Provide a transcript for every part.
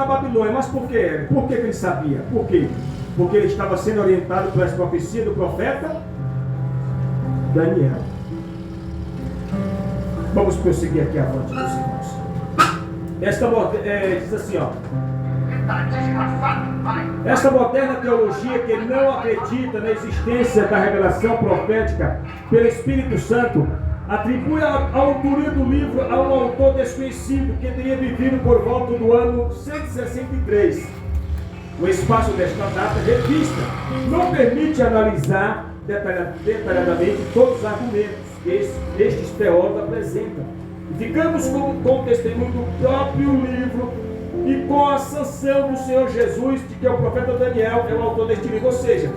Babilônia. Mas por quê? Por que ele sabia? Por quê? Porque ele estava sendo orientado pela profecia do profeta Daniel. Vamos prosseguir aqui avante, meus irmãos. Diz assim, ó. Esta moderna teologia que não acredita na existência da revelação profética pelo Espírito Santo atribui a autoria do livro a um autor desconhecido que teria vivido por volta do ano 163. O espaço desta data revista não permite analisar detalhadamente todos os argumentos que estes teólogos apresentam. E ficamos com o testemunho do próprio livro e com a sanção do Senhor Jesus de que o profeta Daniel é o autor deste livro. Ou seja,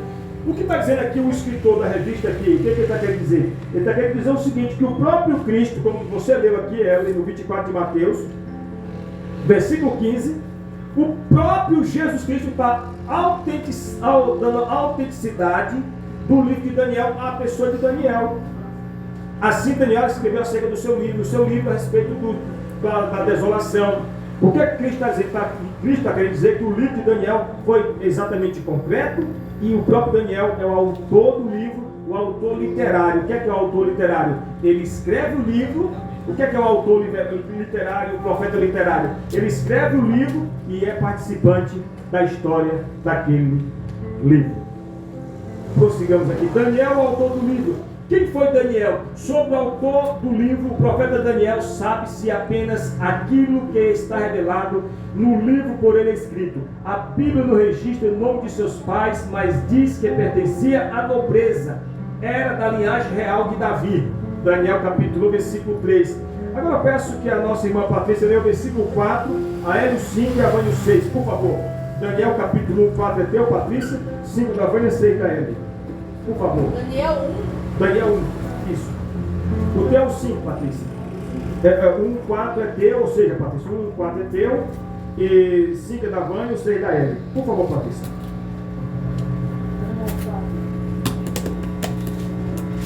o que está dizendo aqui o escritor da revista aqui? O que ele está querendo dizer? Ele está querendo dizer o seguinte, que o próprio Cristo, como você leu aqui, no 24 de Mateus, versículo 15, o próprio Jesus Cristo está dando autenticidade do livro de Daniel à pessoa de Daniel. Assim Daniel escreveu acerca do seu livro a respeito da desolação. O que Cristo está dizendo? Cristo está querendo dizer que o livro de Daniel foi exatamente completo e o próprio Daniel é o autor do livro, o autor literário. O que é o autor literário? Ele escreve o livro. O que é o autor literário, o profeta literário? Ele escreve o livro e é participante da história daquele livro. Prossigamos aqui. Daniel é o autor do livro. Quem foi Daniel? Sobre o autor do livro, o profeta Daniel, sabe-se apenas aquilo que está revelado no livro por ele escrito. A Bíblia não registra o nome de seus pais, mas diz que pertencia à nobreza. Era da linhagem real de Davi. Daniel capítulo 1, versículo 3. Agora eu peço que a nossa irmã Patrícia leia o versículo 4, a Hélio 5 e a Vânia 6, por favor. Daniel capítulo 1, 4 é teu, Patrícia, 5 da Vânia, 6 da Hélio. Por favor. Daniel 1, isso. O teu 5, Patrícia. 1, 4 é teu, ou seja, Patrícia, 1, 4 é teu, e 5 é da Vânia e 6 da Hélio. Por favor, Patrícia.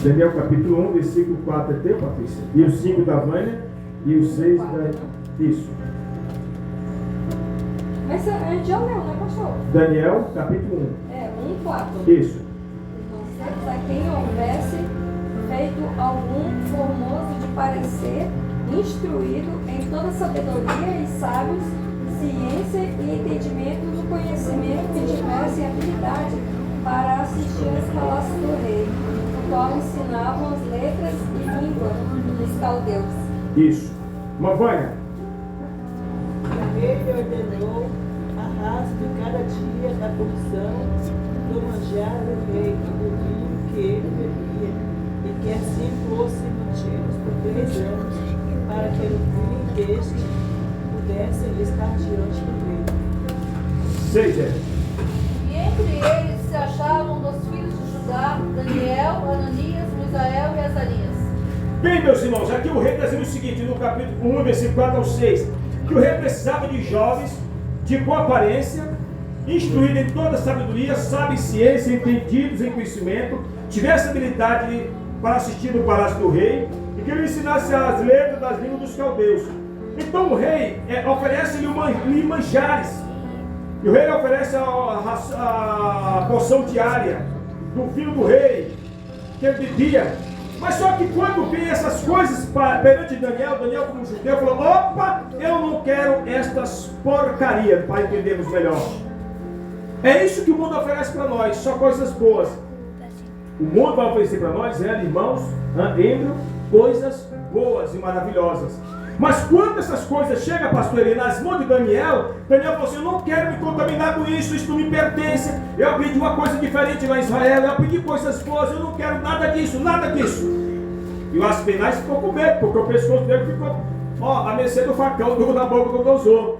Daniel capítulo 1, versículo 4 é teu, Patrícia. E o 5 da Vânia e o 6 da... Isso. Mas a gente já leu, né, pastor? Daniel capítulo 1. 1, 4. Isso. A quem houvesse feito algum formoso de parecer, instruído em toda sabedoria e sábios, ciência e entendimento do conhecimento que tivesse habilidade para assistir aos palácios do rei, no qual ensinavam as letras e língua dos caldeus. Isso. Vânia. Ele ordenou a rasgo cada dia da porção do manjar do rei e do vinho que ele bebia, e que assim fosse mantidos por 3 anos, para que no fim deste pudessem estar diante do rei. 6 é. E entre eles se achavam dos filhos de Judá, Daniel, Ananias, Misael e Azarias. Bem, meus irmãos, aqui o rei está dizendo o seguinte, no capítulo 1, versículo 4 ao 6, que o rei precisava de jovens de boa aparência, instruídos em toda sabedoria, sábios em ciência, entendidos em conhecimento, tivesse habilidade para assistir no palácio do rei, e que ele ensinasse as letras das línguas dos caldeus. Então o rei oferece-lhe manjares, e o rei oferece a porção diária do filho do rei, que ele bebia. Mas só que quando vem essas coisas perante Daniel como judeu, falou, opa, eu não quero estas porcarias, para entendermos melhor. É isso que o mundo oferece para nós, só coisas boas. O mundo vai oferecer para nós, irmãos, coisas boas e maravilhosas. Mas quando essas coisas chegam, pastor Eli, nas mãos de Daniel falou assim, eu não quero me contaminar com isso, isso não me pertence. Eu aprendi uma coisa diferente lá em Israel, eu aprendi coisas boas, eu não quero nada disso, nada disso. E o Aspenaz ficou com medo, porque o pescoço dele ficou, a mercê do facão na boca do Dozor.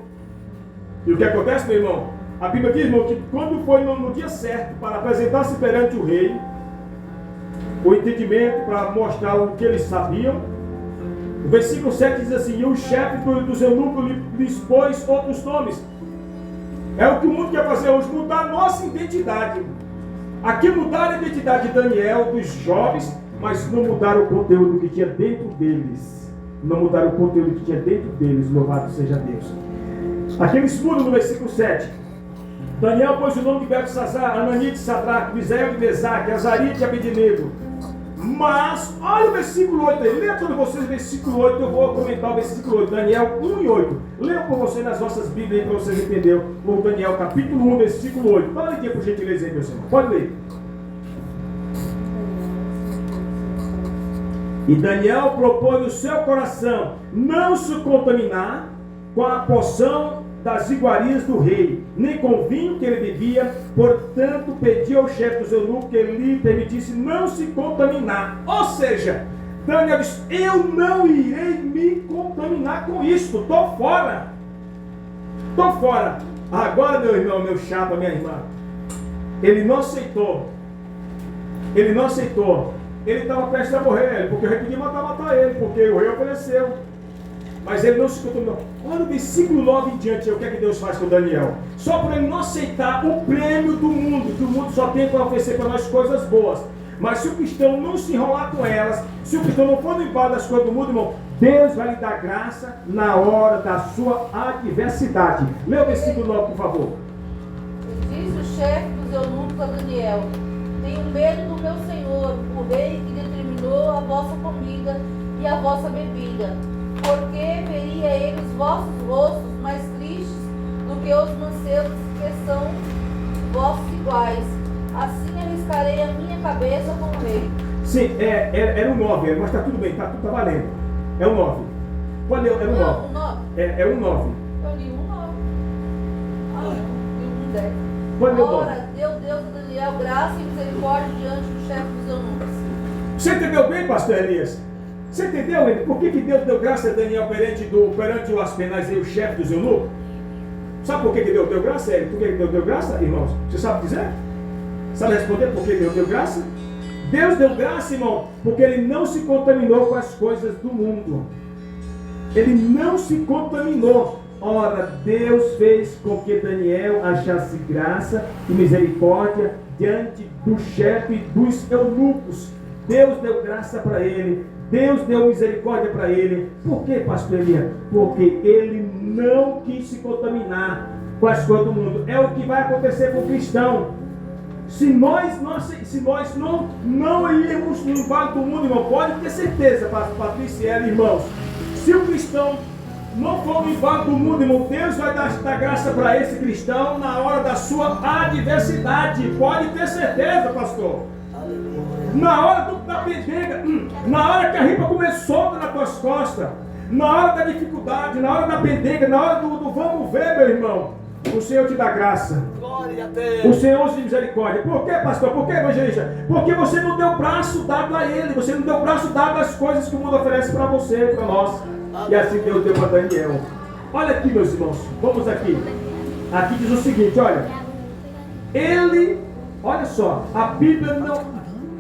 E o que acontece, meu irmão? A Bíblia diz, irmão, que quando foi no dia certo para apresentar-se perante o rei, o entendimento para mostrar o que eles sabiam, o versículo 7 diz assim, e o chefe dos eunucos lhe expôs outros nomes. É o que o mundo quer fazer hoje, mudar a nossa identidade. Aqui mudaram a identidade de Daniel, dos jovens, mas não mudaram o conteúdo que tinha dentro deles. Não mudaram o conteúdo que tinha dentro deles, louvado seja Deus. Aqui eles mudam no versículo 7. Daniel pôs o nome de Beltesazar, Anani de Sadraque, Misael de Mesaque, Azarias de Abednego. Mas, olha o versículo 8 aí. Leia todos vocês o versículo 8. Eu vou comentar o versículo 8. Daniel 1 e 8. Leiam por vocês nas vossas Bíblias aí para vocês entenderem. O Daniel capítulo 1, versículo 8. Dá uma leitura por gentileza aí, meu senhor. Pode ler. E Daniel propôs no seu coração não se contaminar com a porção das iguarias do rei, nem com o vinho que ele bebia. Portanto, pediu ao chefe dos eunucos que ele lhe permitisse não se contaminar. Ou seja, Daniel disse: eu não irei me contaminar com isto, estou fora. Estou fora. Agora, meu irmão, meu chapa, minha irmã, ele não aceitou. Ele não aceitou. Ele estava prestes a morrer, porque o rei podia matar ele, porque o rei ofereceu. Mas ele não se contaminou. Olha o versículo 9 em diante, o que é que Deus faz com Daniel? Só por ele não aceitar o prêmio do mundo, que o mundo só tem para oferecer para nós coisas boas. Mas se o cristão não se enrolar com elas, se o cristão não for no embalo das coisas do mundo, irmão, Deus vai lhe dar graça na hora da sua adversidade. Lê o versículo 9, por favor. Disse o chefe dos eunucos a Daniel: tenho medo do meu senhor, o rei que determinou a vossa comida e a vossa bebida, porque veria ele os vossos rostos mais tristes do que os mancebos que são vossos iguais. Assim arriscarei a minha cabeça com o rei. Sim, era o 9, mas está tudo bem, está valendo. É o 9. Pode ler, era o 9. Não, o 9. É o 9. Eu li um 9. Ah, não, li um 10. Pode ler o 9. Ora, deu Deus a Daniel graça e misericórdia diante do chefe dos eunucos. Você entendeu bem, pastor Elias? Você entendeu, ele? Por que Deus deu graça a Daniel perante o Aspenaz e o chefe dos eunucos? Sabe por que Deus deu graça a ele? Por que Deus deu graça, irmãos? Você sabe dizer? Sabe responder por que Deus deu graça? Deus deu graça, irmão, porque ele não se contaminou com as coisas do mundo. Ele não se contaminou. Ora, Deus fez com que Daniel achasse graça e misericórdia diante do chefe dos eunucos. Deus deu graça para ele. Deus deu misericórdia para ele. Por que, pastor Elias? Porque ele não quis se contaminar com as coisas do mundo. É o que vai acontecer com o cristão. Se nós não irmos no vale do mundo, irmão, pode ter certeza, Patrícia e ela, irmãos, se o cristão não for no vale do mundo, irmão, Deus vai dar graça para esse cristão na hora da sua adversidade. Pode ter certeza, pastor. Na hora da pendenga, na hora que a ripa começou nas tuas costas, na hora da dificuldade, na hora da pendenga, na hora do vamos ver, meu irmão, o Senhor te dá graça. Glória a Deus. O Senhor usa de misericórdia. Por que, pastor? Por que, evangelista? Porque você não deu braço dado a ele. Você não deu braço dado às coisas que o mundo oferece para você, para nós. E assim Deus deu para Daniel. Olha aqui, meus irmãos. Vamos aqui. Aqui diz o seguinte, olha. Olha só, a Bíblia não...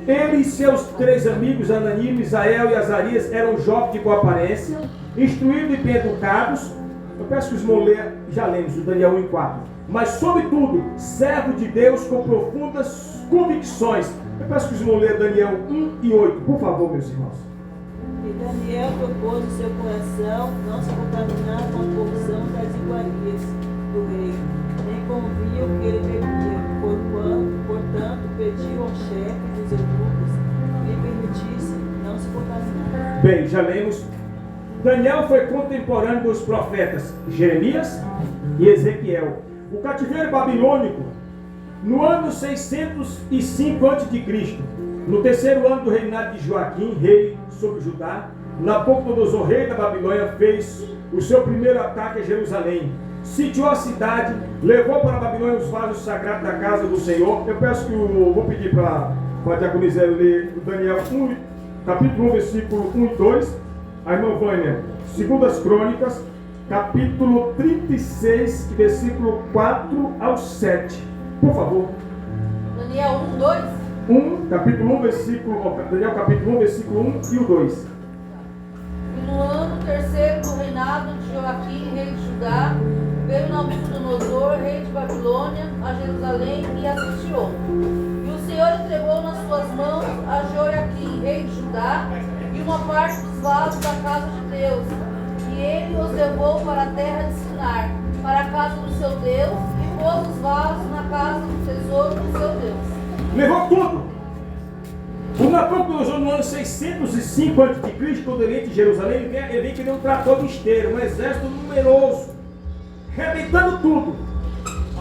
Ele e seus 3 amigos, Anani, Misael e Azarias, eram jovens de boa aparência, instruídos e bem educados. Eu peço que os irmãos leiam, já lemos, o Daniel 1 e 4. Mas, sobretudo, servo de Deus com profundas convicções. Eu peço que os irmãos leiam Daniel 1 e 8, por favor, meus irmãos. E Daniel propôs no seu coração não se contaminar com a porção das iguarias do rei, nem com o vinho que ele bebia. Portanto, pediu ao chefe dos eunucos que lhe permitisse não se contaminar. Bem, já lemos. Daniel foi contemporâneo dos profetas Jeremias e Ezequiel. O cativeiro babilônico, no ano 605 a.C., no 3º ano do reinado de Joaquim, rei sobre Judá, Nabucodonosor, rei da Babilônia, fez o seu primeiro ataque a Jerusalém. Sitiou a cidade, levou para a Babilônia os vasos sagrados da casa do Senhor. Eu peço que vou pedir para a diaconisa ler o Daniel 1, capítulo 1, versículo 1 e 2. A irmã Vânia, 2 Crônicas, capítulo 36, versículo 4 ao 7. Por favor. Daniel 1, 2. Capítulo 1, Daniel capítulo 1, versículo 1 e o 2. E no ano 3º do reinado de Joaquim, rei de Judá, veio Nabucodonosor, rei de Babilônia, a Jerusalém e a sitiou. E o Senhor entregou nas suas mãos a Joaquim, rei de Judá, e uma parte dos vasos da casa de Deus, e ele os levou para a terra de Sinar, para a casa do seu Deus e pôs os vasos na casa do tesouro do seu Deus. Levou tudo. O Nabucodonosor, no ano 605 a.C., quando ele entra em Jerusalém, ele vem que nem um trator de esteiro, um exército numeroso, arrebentando tudo.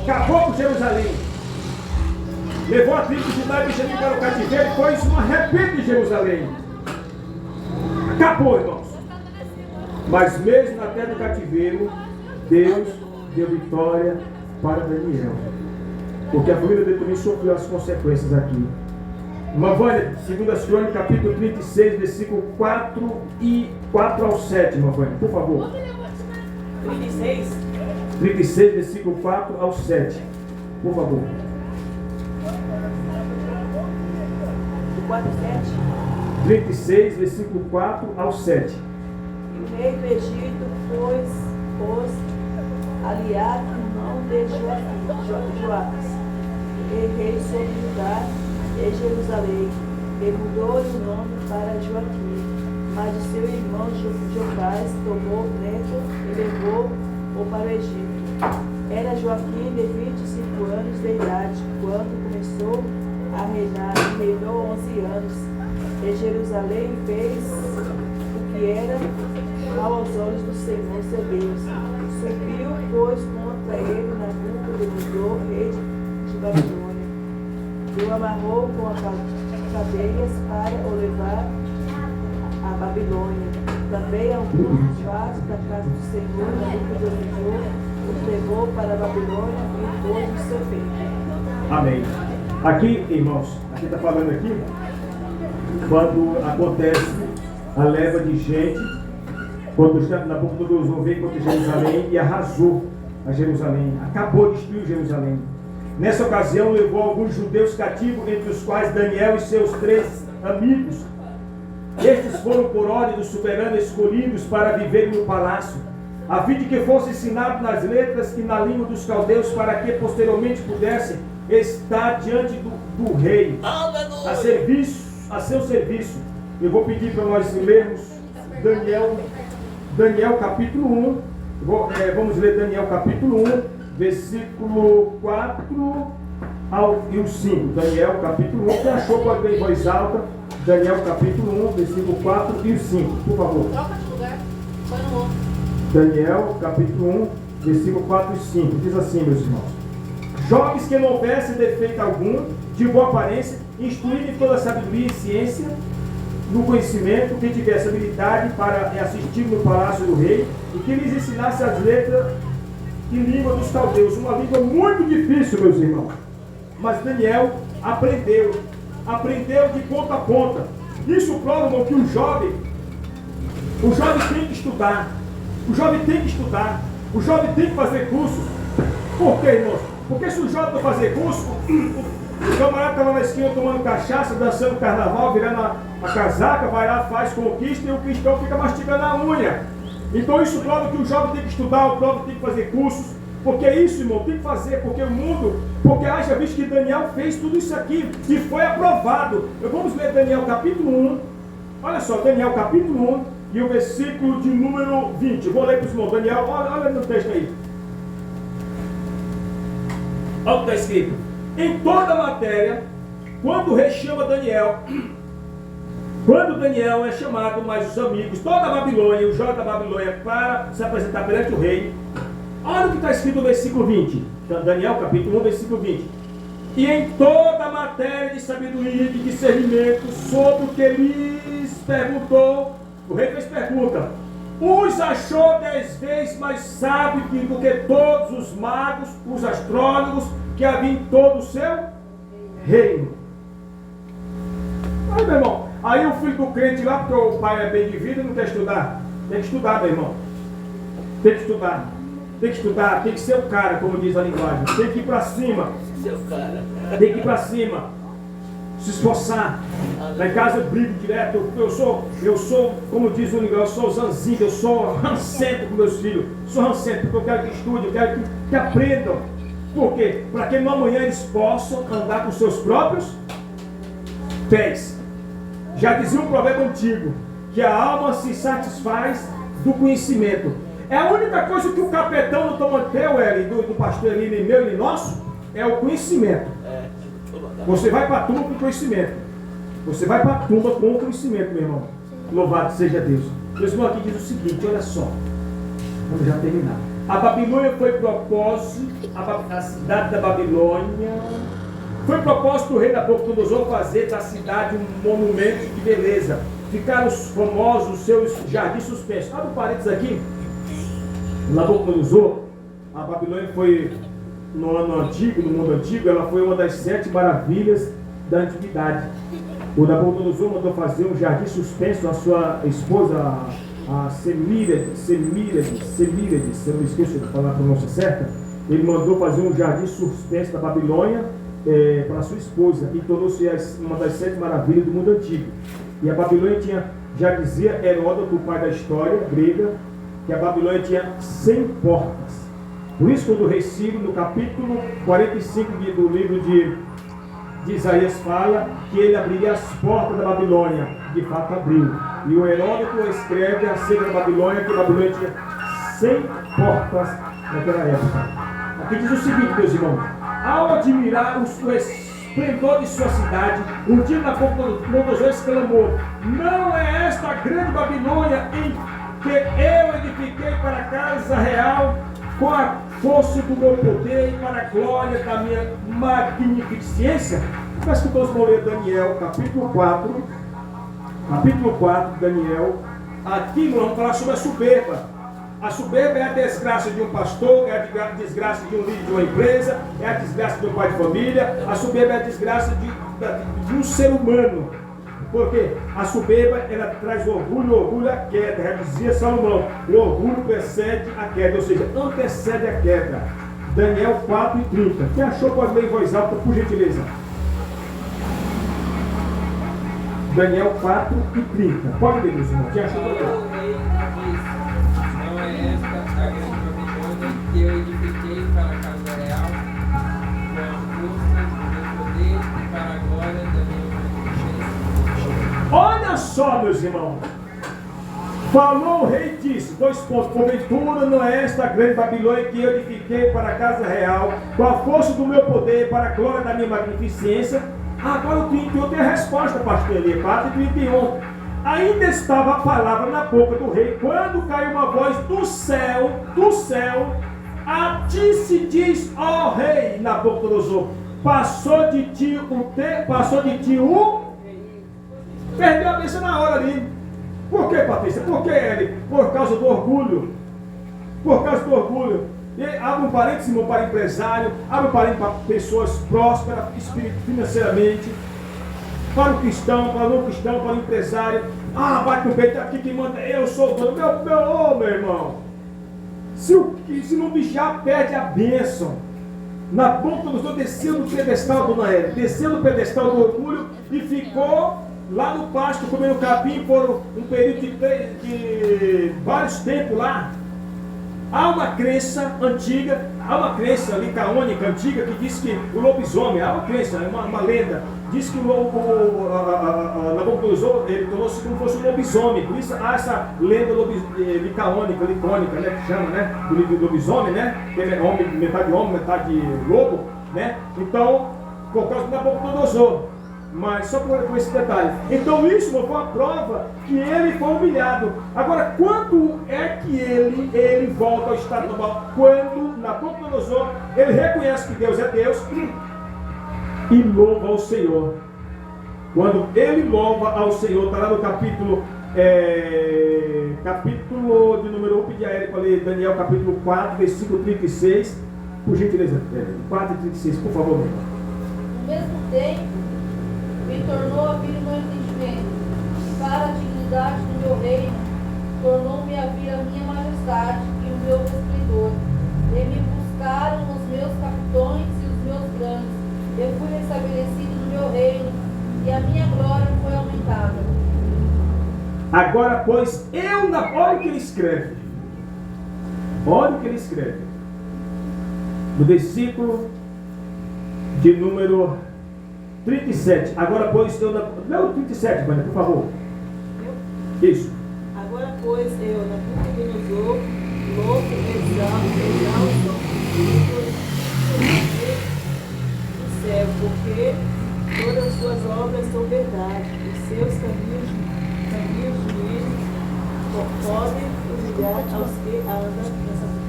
Acabou com Jerusalém. Levou a tribo de Judá e Benjamim para o cativeiro e pôs um arrebento em Jerusalém. Acabou, irmãos. Mas mesmo na terra do cativeiro, Deus deu vitória para Daniel. Porque a família dele também sofreu as consequências aqui. Irmã Vânia, 2 Crônicas, capítulo 36, versículo 4 ao 7, irmã Vânia, por favor. 36? 36, versículo 4 ao 7, por favor. Do 4 ao 7? 36, versículo 4 ao 7. E o rei do Egito pôs aliado no nome de Joacas, rei sobre Judá e Jerusalém, e mudou-lhe o nome para Joaquim. Mas o seu irmão Jocás tomou neto e levou-o para o Egito. Era Joaquim de 25 anos de idade, quando começou a reinar, e reinou 11 anos. E Jerusalém fez o que era mal aos olhos do Senhor seu Deus. Subiu, pois, contra ele Nabucodonosor, rei de Babilônia. E o amarrou com cadeias para o levar à Babilônia. Também alguns dos vasos da casa do Senhor, Nabucodonosor, os levou para a Babilônia e pôs no seu peito. Amém. Aqui, irmãos, aqui está falando aqui, quando acontece a leva de gente, quando Nabucodonosor veio contra Jerusalém e arrasou a Jerusalém, acabou, destruiu Jerusalém. Nessa ocasião levou alguns judeus cativos, entre os quais Daniel e seus 3 amigos. Estes foram por ordem do soberano escolhidos para viverem no palácio, a fim de que fossem ensinados nas letras e na língua dos caldeus, para que posteriormente pudessem estar diante do rei, a seu serviço. Eu vou pedir para nós lermos Daniel capítulo 1. Vamos ler Daniel capítulo 1, versículo 4 e o 5. Daniel capítulo 1. Quem achou pode ler em voz alta. Daniel capítulo 1, versículo 4 e o 5. Por favor. Troca de lugar. Põe no outro. Daniel capítulo 1, versículo 4 e 5. Diz assim, meus irmãos: jovens que não houvesse defeito algum, de boa aparência, instruídos em toda a sabedoria e ciência, no conhecimento, que tivesse habilidade para assistir no palácio do rei, e que lhes ensinasse as letras e língua dos caldeus. Uma língua muito difícil, meus irmãos. Mas Daniel aprendeu de ponta a ponta. Isso prova, irmão, que o jovem tem que estudar. O jovem tem que estudar. O jovem tem que fazer cursos. Por quê, irmãos? Porque se o jovem não fazer curso, o camarada está lá na esquina tomando cachaça, dançando carnaval, virando a casaca, vai lá, faz conquista, e o cristão fica mastigando a unha. Então isso prova que o jovem tem que estudar, o jovem tem que fazer cursos. Porque isso, irmão, tem que fazer, porque o mundo, porque haja visto que Daniel fez tudo isso aqui e foi aprovado. Vamos ler Daniel capítulo 1. Olha só, Daniel capítulo 1 e o versículo de número 20. Vou ler para os irmãos. Daniel, olha no texto aí. Olha o que está escrito. Em toda a matéria, quando o rei chama Daniel, quando Daniel é chamado, mais os amigos, toda a Babilônia, o jovem da Babilônia, para se apresentar perante o rei, olha o que está escrito no versículo 20. Daniel capítulo 1, versículo 20. E em toda a matéria de sabedoria e de discernimento, sobre o que lhes perguntou, o rei fez pergunta, os achou 10 vezes mais sábios do que todos os magos, os astrólogos, que havia em todo o seu reino. Aí, meu irmão, aí o filho do crente lá, porque o pai é bem de vida, não quer estudar. Tem que estudar, meu irmão. Tem que estudar. Tem que estudar, tem que ser o cara, como diz a linguagem. Tem que ir para cima. Seu cara. Tem que ir para cima. Se esforçar. Lá em casa eu brigo direto. Eu sou, como diz o linguagem, eu sou zanzinho, eu sou rancento com meus filhos. Sou rancento porque eu quero que estudem, eu quero que aprendam. Por quê? Para que amanhã eles possam andar com seus próprios pés. Já dizia um provérbio antigo, que a alma se satisfaz do conhecimento. É a única coisa que o capetão não toma teu, do pastor ali, nem meu, nem nosso, é o conhecimento. Você vai para a tumba com conhecimento. Você vai para a tumba com conhecimento, meu irmão. Louvado seja Deus. Meu irmão aqui diz o seguinte, olha só. Vamos já terminar. A Babilônia foi propósito, a cidade da Babilônia, foi propósito do rei Nabucodonosor fazer da cidade um monumento de beleza. Ficaram famosos os seus jardins suspensos. Abre um parênteses aqui. Nabucodonosor, a Babilônia foi no ano antigo, no mundo antigo, ela foi uma das 7 maravilhas da antiguidade. O Nabucodonosor mandou fazer um jardim suspenso à sua esposa, a Semíriades, se eu não esqueço de falar a pronúncia certa. Ele mandou fazer um jardim suspenso da Babilônia para sua esposa e tornou-se uma das 7 maravilhas do mundo antigo. E a Babilônia tinha, já dizia Heródoto, o pai da história grega, que a Babilônia tinha 100 portas. Por isso, quando o rei Ciro, no capítulo 45 do livro de Isaías, fala que ele abriria as portas da Babilônia, de fato abriu. E o Heródoto escreve acerca da Babilônia, que a Babilônia tinha 100 portas naquela época. Aqui diz o seguinte, meus irmãos: ao admirar o esplendor de sua cidade, um dia Nabucodonosor exclamou: não é esta a grande Babilônia em que eu edifiquei para a casa real com a força do meu poder e para a glória da minha magnificência? Mas que nós vamos ler Daniel, capítulo 4, Daniel. Aqui nós vamos falar sobre a soberba. A soberba é a desgraça de um pastor, é a desgraça de um líder de uma empresa, é a desgraça de um pai de família. A soberba é a desgraça de um ser humano. Porque a soberba, ela traz orgulho a queda. Já dizia Salomão, o orgulho precede a queda, ou seja, antecede a queda. Daniel 4:30. Quem achou pode ler em voz alta, por gentileza. Daniel 4:30. Pode ler, meus irmãos. Quem achou pode ler. O rei disse: não é esta a grande Babilônia que eu edifiquei para a casa real, com a força do meu poder e para a glória da minha magnificência. Olha só, meus irmãos. Falou o rei e disse, 2 pontos, porventura não é esta a grande Babilônia que eu edifiquei para a casa real, com a força do meu poder, para a glória da minha magnificência. Agora o 31 tem a resposta, pastor Eli, 4:31. Ainda estava a palavra na boca do rei, quando caiu uma voz do céu, a ti se diz, ó rei Nabucodonosor, passou de ti o... Perdeu a bênção na hora ali. Por que, Patrícia? Por que ele? Por causa do orgulho. Por causa do orgulho. E abre um parênteses, irmão, para empresário, abre um parênteses para pessoas prósperas financeiramente, para o cristão, para o não cristão, para o empresário. Ah, bate no peito, aqui quem manda, eu sou o dono. Meu irmão. Se não bichar, perde a bênção. Nabucodonosor desceu do pedestal do Nael, desceu do pedestal do orgulho e ficou lá no pasto comendo capim por um período de vários tempos lá. Há uma crença antiga, há uma crença licaônica antiga que diz que o lobisomem, há uma crença, uma lenda, diz que Nabucodonosor, ele tornou-se como fosse um lobisomem. Por isso há essa lenda licaônica, né, que chama, né, do lobisomem, né, que é homem, metade homem, metade lobo, né. Então, por causa do Nabucodonosor. Mas só por esse detalhe. Então isso foi uma prova que ele foi humilhado. Agora, quando é que ele volta ao estado normal? Quando Nabucodonosor, ele reconhece que Deus é Deus e louva ao Senhor. Quando ele louva ao Senhor, está lá no capítulo de número 1, pedir a ele para ler Daniel capítulo 4, versículo 36. Por gentileza, 4 e 36, por favor. No mesmo tempo, me tornou a vir o meu entendimento, e para a dignidade do meu reino, tornou-me a vir a minha majestade e o meu resplendor. E me buscaram os meus capitões e os meus grandes. Eu fui restabelecido no meu reino, e a minha glória foi aumentada. Agora, pois, olha o que ele escreve. Olha o que ele escreve. No versículo de número 37. Agora, pois, lê o 37, Vânia, por favor. Isso. Agora, pois, eu, Nabucodonosor, exaltam do céu, porque todas as suas obras são verdade, e seus caminhos juízos podem humilhar aos que andam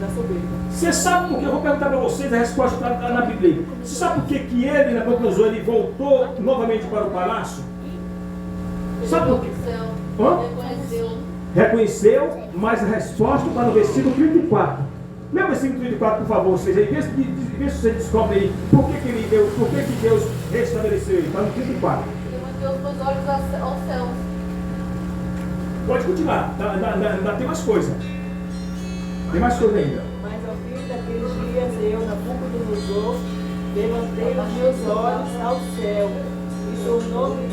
na soberba. Você sabe por que? Eu vou perguntar para vocês, a resposta está na Bíblia. Você sabe por que ele, Nabucodonosor, ele voltou novamente para o palácio? Sabe por quê? Reconheceu, mas a resposta está no versículo 34. Lê o versículo 34, por favor, vocês aí. Vê se você descobre aí por que Deus restabeleceu ele. Está no 34. Levantou os meus olhos aos céus. Pode continuar, ainda tem mais coisa. Tem mais coisa ainda. Mas ao fim daqueles dias eu, Nabucodonosor, levantei os meus olhos ao céu e tornou-me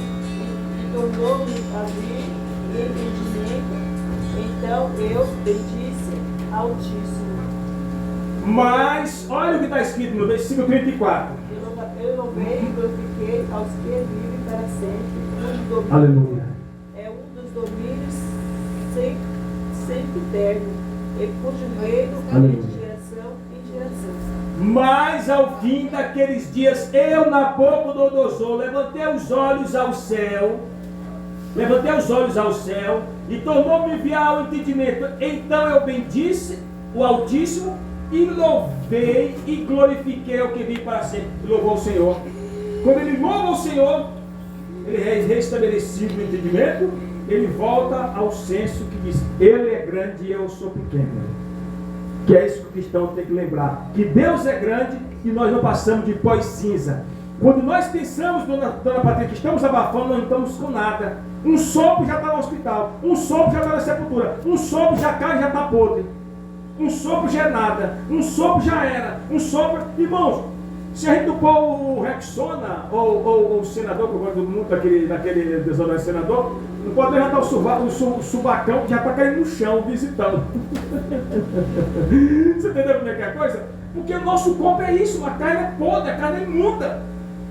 a vir e entendimento. Então eu bendisse Altíssimo. Mas, olha o que está escrito no versículo 34. Eu louvei e glorifiquei aos que vivem para sempre. Aleluia. É um dos domínios sempre eterno, e cujo reino é de geração em geração. Mas ao fim daqueles dias, eu, Nabucodonosor, levantei os olhos ao céu, e tornou-me enviar o entendimento. Então eu bendisse o Altíssimo, e louvei e glorifiquei o que vi para sempre. Louvou o Senhor. Quando ele louva o Senhor, ele é restabelecido o entendimento, ele volta ao senso que diz: Ele é grande e eu sou pequeno. Que é isso que o cristão tem que lembrar, que Deus é grande e nós não passamos de pó e cinza. Quando nós pensamos, dona Patrícia, que estamos abafando, nós não estamos com nada. Um sopro já está no hospital, um sopro já está na sepultura, um sopro já cai e já está podre, um sopro já é nada, um sopro já era, um sopro... Irmãos, se a gente não pôr o Rexona ou o senador, que eu gosto muito daquele desodorante senador, não pode já estar o subacão que já está caindo no chão, visitando. Você entendeu como é que é a coisa? Porque o nosso corpo é isso, a carne é podre, a carne é imunda.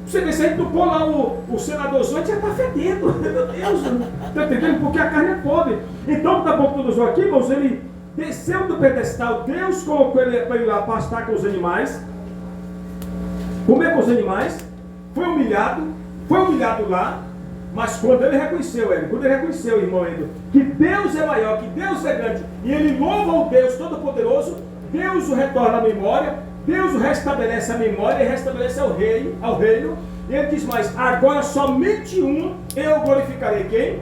Você vê, se a gente não pôr lá o senadorzão, a gente já está fedendo. Meu Deus, está entendendo? Porque a carne é podre. Então, tá bom, tudo aqui, irmãos, ele desceu do pedestal, Deus colocou ele para ir lá pastar com os animais, comer com os animais, foi humilhado lá, mas quando ele reconheceu, irmão, que Deus é maior, que Deus é grande, e ele louva o Deus Todo-Poderoso, Deus o retorna à memória, Deus o restabelece a memória e restabelece ao reino, e ele diz mais: agora somente um eu glorificarei. Quem?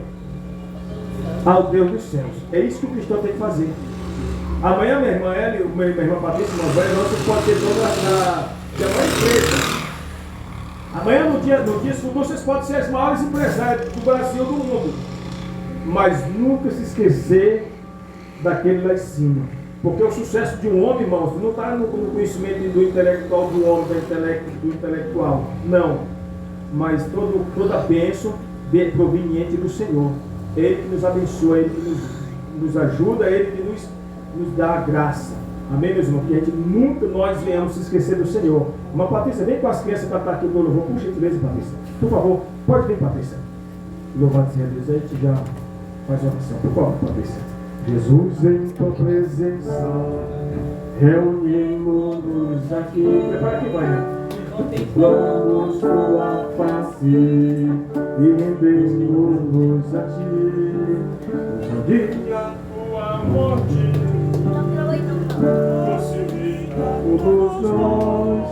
Ao Deus dos céus. É isso que o cristão tem que fazer. Amanhã minha irmã Eli, minha irmã Patrícia, vocês podem ter toda na empresa. Amanhã, no dia futuro, vocês podem ser as maiores empresários do Brasil, do mundo. Mas nunca se esquecer daquele lá em cima. Porque o sucesso de um homem, irmãos, não está no conhecimento do intelectual do homem, do intelectual. Não. Mas toda bênção proveniente do Senhor. Ele que nos abençoa, Ele que nos ajuda, Ele que nos dá a graça. Amém, meus irmãos? Que a gente nunca nós venhamos se esquecer do Senhor. Irmã Patrícia, vem com as crianças para estar aqui no louvor. Por gentileza, Patrícia. Por favor, pode vir, Patrícia. Louvado seja Deus. A gente já faz uma oração. Por favor, Patrícia. Jesus, em tua presença, reunimos-nos aqui. Prepara aqui, vai. Contemplamos tua face e rendemos-nos a ti. E a tua morte todos nós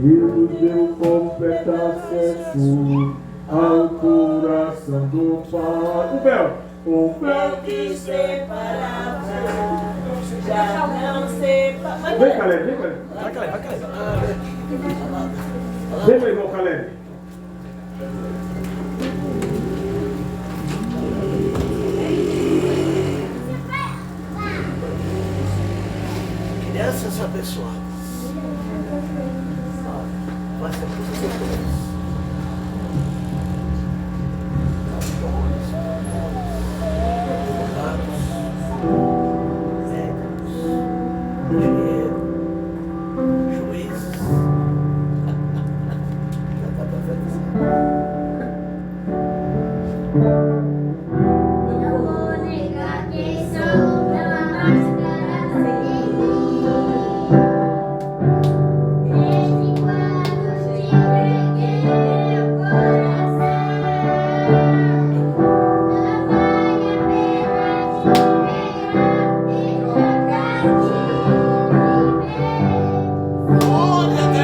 e nos deu completo acesso ao coração do Pai. O véu Que separava, já não separa. Vem, Caleb. Vai, Caleb. Vem, meu irmão Caleb. Crianças abençoadas. Vai ser por vocês. Não vou negar quem sou, não há mais para ser. Agora,